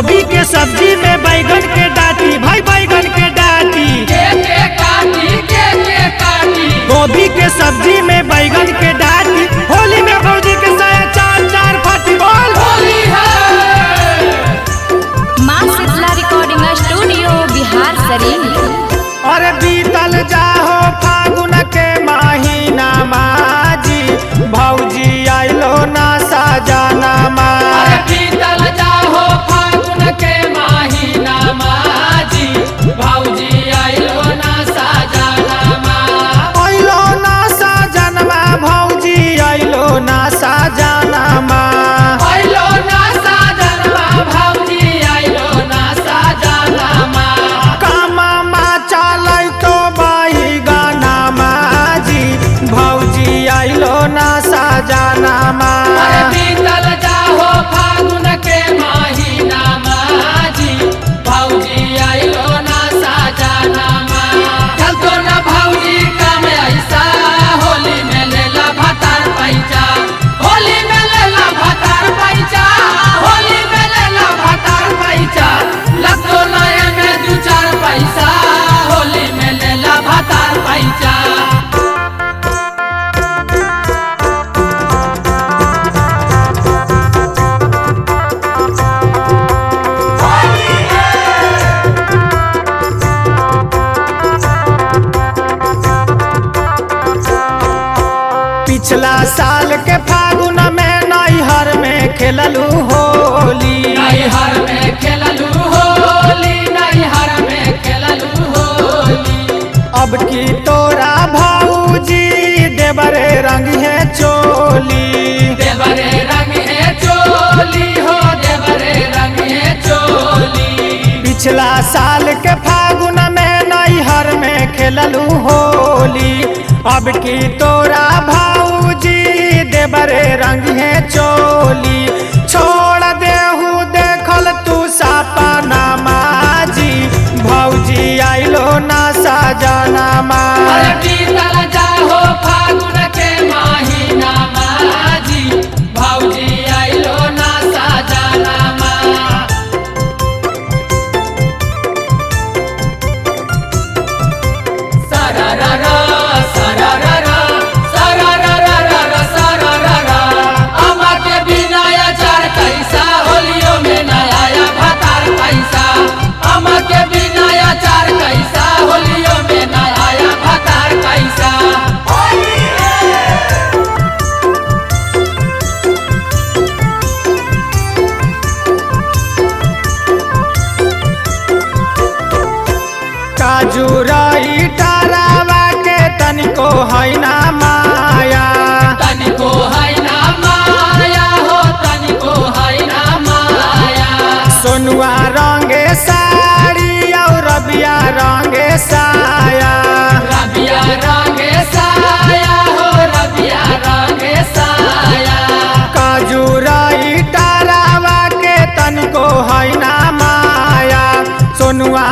गोभी के सब्जी में बैगन के डाटी, भाई बैगन के डाटी, गोभी के सब्जी में बैगन के डाटी। होली में भौजी के साया चार चार फाटी बोल होली है। माँ शीतला रिकॉर्डिंग स्टूडियो बिहार शरीफ। अरे बीतल जाहो फागुन के महीना माजी, भौजी आइलो ना साजना माँ। बीतल जाहो फागुन के महीना माजी, भौजी आइलो ना साजना माँ। आइलो ना साजना माँ, भौजी आइलो ना साजना माँ। आइलो ना साजना माँ, भौजी आइलो ना साजना माँ। कामा माँ चलै तो बाई गाना माजी, भौजी आइलो ना साजना माँ। बीतल जाहो फागुन के महीना माजी, भौजी आइलो ना साजना माँ। चल तो ना भौजी काम ऐसा, होली में लेला भतार पैचा, होली में लेला भतार पैचा, होली में लेला भतार पैचा। लग तो ना एमे दू चार पैसा, होली में लेला भतार पैचा। पिछला साल के फागुन में नैहर में खेललू होली, नैहर में खेललू होली, नैहर में खेललू होली। अब की तोरा भौजी देवरे रंग है चोली। देवरे रंग है चोली हो, देवरे रंग है चोली। पिछला साल के फागुन में नैहर में खेललू होली, अब की तोरा भौजी देवरे रंग है चोली। छोड़ देहू देखल तू सपना माजी, भौजी आइलो ना साजना माँ। बीतल जाहो फागुन के महीना माजी, भौजी आइलो ना साजना माँ। सरररा सरररा सरररा सरररा, अम्मा के बिना अचार कैसा, होलियों में न आया भतार पैसा। अम्मा के बिना अचार कैसा, होलियों में न आया भतार पैसा। काजू रही टारावा के तनिको है ना माया, तनिको है ना माया हो, तनिको है ना माया। सोनुआ रंगे साड़ी और रबिया रंगे साया। रबिया रंगे साया हो, रबिया रंगे साया। काजू रही टारावा के तनिको है ना माया, सोनुआ